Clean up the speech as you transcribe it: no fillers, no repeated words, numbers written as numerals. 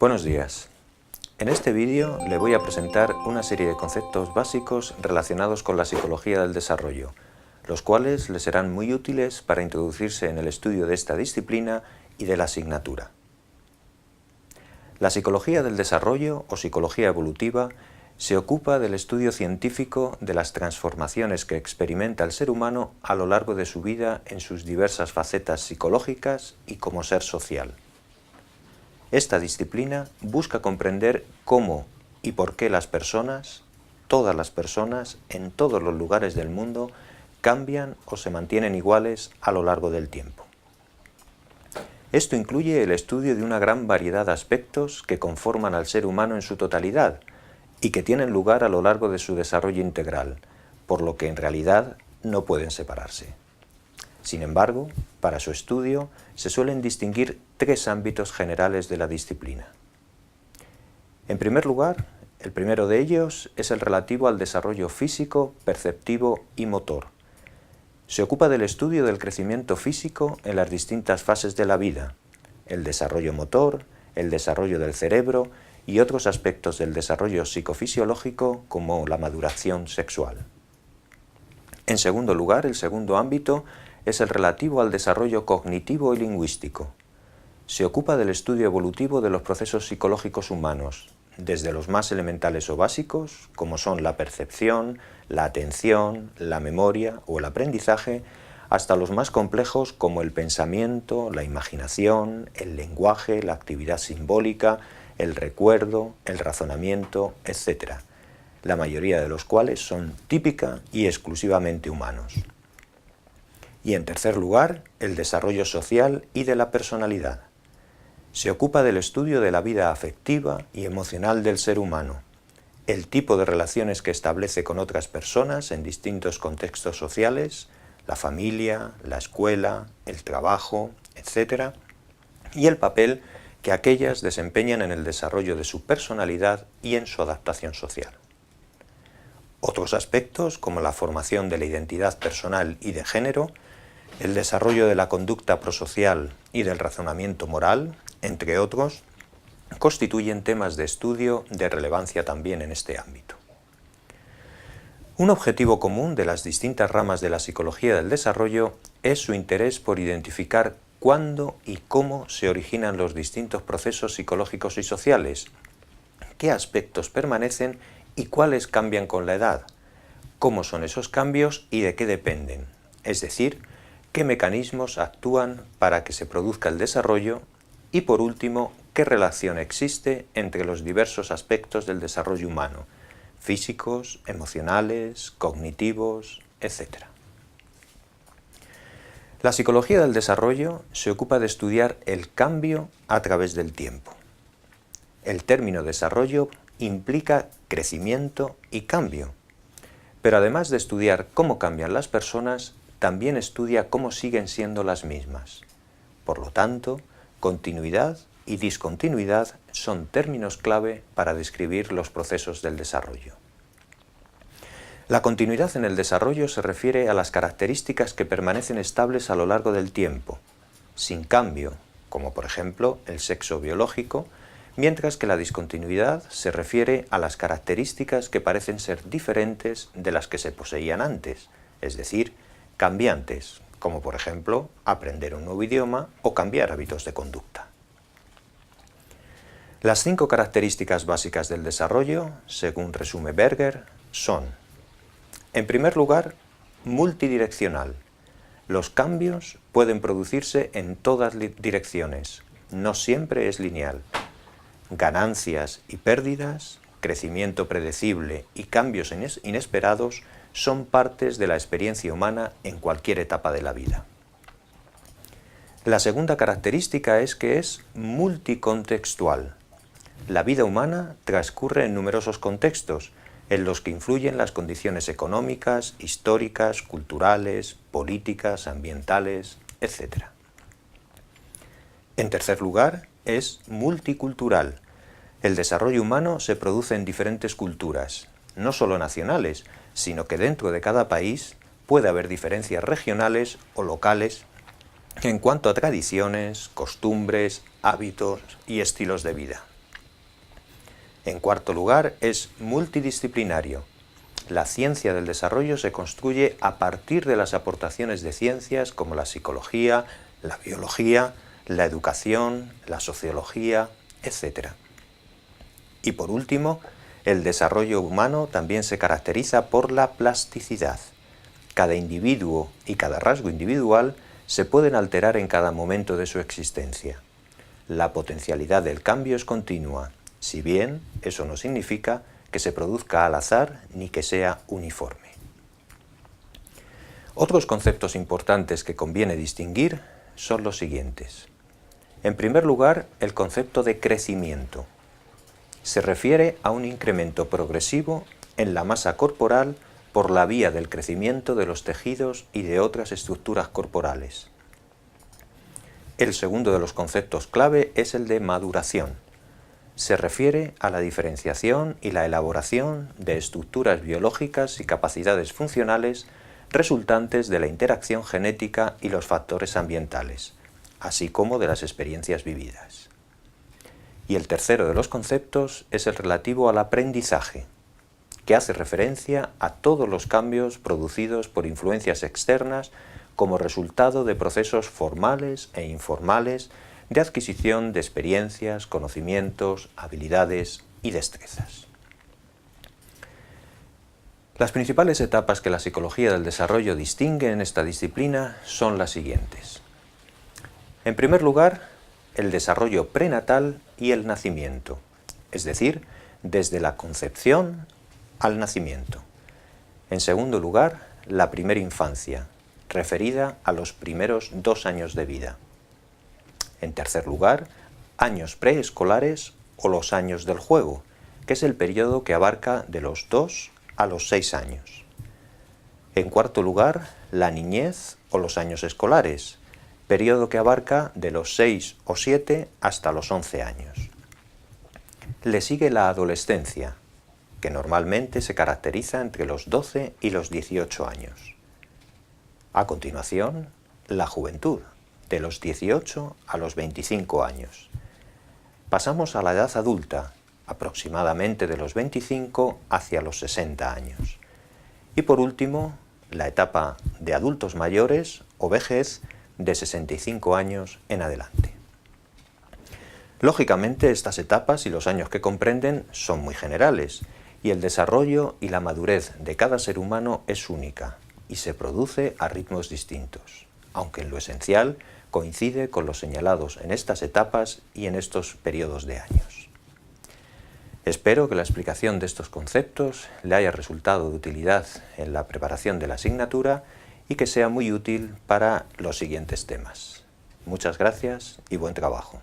Buenos días. En este vídeo le voy a presentar una serie de conceptos básicos relacionados con la psicología del desarrollo, los cuales le serán muy útiles para introducirse en el estudio de esta disciplina y de la asignatura. La psicología del desarrollo o psicología evolutiva se ocupa del estudio científico de las transformaciones que experimenta el ser humano a lo largo de su vida en sus diversas facetas psicológicas y como ser social. Esta disciplina busca comprender cómo y por qué las personas, todas las personas, en todos los lugares del mundo, cambian o se mantienen iguales a lo largo del tiempo. Esto incluye el estudio de una gran variedad de aspectos que conforman al ser humano en su totalidad y que tienen lugar a lo largo de su desarrollo integral, por lo que en realidad no pueden separarse. Sin embargo, para su estudio se suelen distinguir tres ámbitos generales de la disciplina. En primer lugar, el primero de ellos es el relativo al desarrollo físico, perceptivo y motor. Se ocupa del estudio del crecimiento físico en las distintas fases de la vida, el desarrollo motor, el desarrollo del cerebro y otros aspectos del desarrollo psicofisiológico como la maduración sexual. En segundo lugar, el segundo ámbito es el relativo al desarrollo cognitivo y lingüístico. Se ocupa del estudio evolutivo de los procesos psicológicos humanos, desde los más elementales o básicos, como son la percepción, la atención, la memoria o el aprendizaje, hasta los más complejos como el pensamiento, la imaginación, el lenguaje, la actividad simbólica, el recuerdo, el razonamiento, etc., la mayoría de los cuales son típica y exclusivamente humanos. Y en tercer lugar, el desarrollo social y de la personalidad. Se ocupa del estudio de la vida afectiva y emocional del ser humano, el tipo de relaciones que establece con otras personas en distintos contextos sociales, la familia, la escuela, el trabajo, etc., y el papel que aquellas desempeñan en el desarrollo de su personalidad y en su adaptación social. Otros aspectos, como la formación de la identidad personal y de género, el desarrollo de la conducta prosocial y del razonamiento moral, entre otros, constituyen temas de estudio de relevancia también en este ámbito. Un objetivo común de las distintas ramas de la psicología del desarrollo es su interés por identificar cuándo y cómo se originan los distintos procesos psicológicos y sociales, qué aspectos permanecen y cuáles cambian con la edad, cómo son esos cambios y de qué dependen, es decir, qué mecanismos actúan para que se produzca el desarrollo y, por último, qué relación existe entre los diversos aspectos del desarrollo humano, físicos, emocionales, cognitivos, etc. La psicología del desarrollo se ocupa de estudiar el cambio a través del tiempo. El término desarrollo implica crecimiento y cambio, pero además de estudiar cómo cambian las personas, también estudia cómo siguen siendo las mismas. Por lo tanto, continuidad y discontinuidad son términos clave para describir los procesos del desarrollo. La continuidad en el desarrollo se refiere a las características que permanecen estables a lo largo del tiempo, sin cambio, como por ejemplo el sexo biológico, mientras que la discontinuidad se refiere a las características que parecen ser diferentes de las que se poseían antes, es decir, cambiantes, como por ejemplo aprender un nuevo idioma o cambiar hábitos de conducta. Las 5 características básicas del desarrollo, según resume Berger, son: en primer lugar, multidireccional. Los cambios pueden producirse en todas direcciones, no siempre es lineal. Ganancias y pérdidas, crecimiento predecible y cambios inesperados son partes de la experiencia humana en cualquier etapa de la vida. La segunda característica es que es multicontextual. La vida humana transcurre en numerosos contextos, en los que influyen las condiciones económicas, históricas, culturales, políticas, ambientales, etc. En tercer lugar, es multicultural. El desarrollo humano se produce en diferentes culturas, no solo nacionales, sino que dentro de cada país puede haber diferencias regionales o locales en cuanto a tradiciones, costumbres, hábitos y estilos de vida. En cuarto lugar, es multidisciplinario. La ciencia del desarrollo se construye a partir de las aportaciones de ciencias como la psicología, la biología, la educación, la sociología, etc. Y por último, el desarrollo humano también se caracteriza por la plasticidad. Cada individuo y cada rasgo individual se pueden alterar en cada momento de su existencia. La potencialidad del cambio es continua, si bien eso no significa que se produzca al azar ni que sea uniforme. Otros conceptos importantes que conviene distinguir son los siguientes. En primer lugar, el concepto de crecimiento. Se refiere a un incremento progresivo en la masa corporal por la vía del crecimiento de los tejidos y de otras estructuras corporales. El segundo de los conceptos clave es el de maduración. Se refiere a la diferenciación y la elaboración de estructuras biológicas y capacidades funcionales resultantes de la interacción genética y los factores ambientales, así como de las experiencias vividas. Y el tercero de los conceptos es el relativo al aprendizaje, que hace referencia a todos los cambios producidos por influencias externas como resultado de procesos formales e informales de adquisición de experiencias, conocimientos, habilidades y destrezas. Las principales etapas que la psicología del desarrollo distingue en esta disciplina son las siguientes. En primer lugar, el desarrollo prenatal y el nacimiento, es decir, desde la concepción al nacimiento. En segundo lugar, la primera infancia, referida a los primeros 2 años de vida. En tercer lugar, años preescolares o los años del juego, que es el periodo que abarca de los 2 a los 6 años. En cuarto lugar, la niñez o los años escolares, periodo que abarca de los 6 o 7 hasta los 11 años. Le sigue la adolescencia, que normalmente se caracteriza entre los 12 y los 18 años. A continuación, la juventud, de los 18 a los 25 años. Pasamos a la edad adulta, aproximadamente de los 25 hacia los 60 años. Y por último, la etapa de adultos mayores o vejez de 65 años en adelante. Lógicamente, estas etapas y los años que comprenden son muy generales, y el desarrollo y la madurez de cada ser humano es única y se produce a ritmos distintos, aunque en lo esencial coincide con los señalados en estas etapas y en estos periodos de años. Espero que la explicación de estos conceptos le haya resultado de utilidad en la preparación de la asignatura y que sea muy útil para los siguientes temas. Muchas gracias y buen trabajo.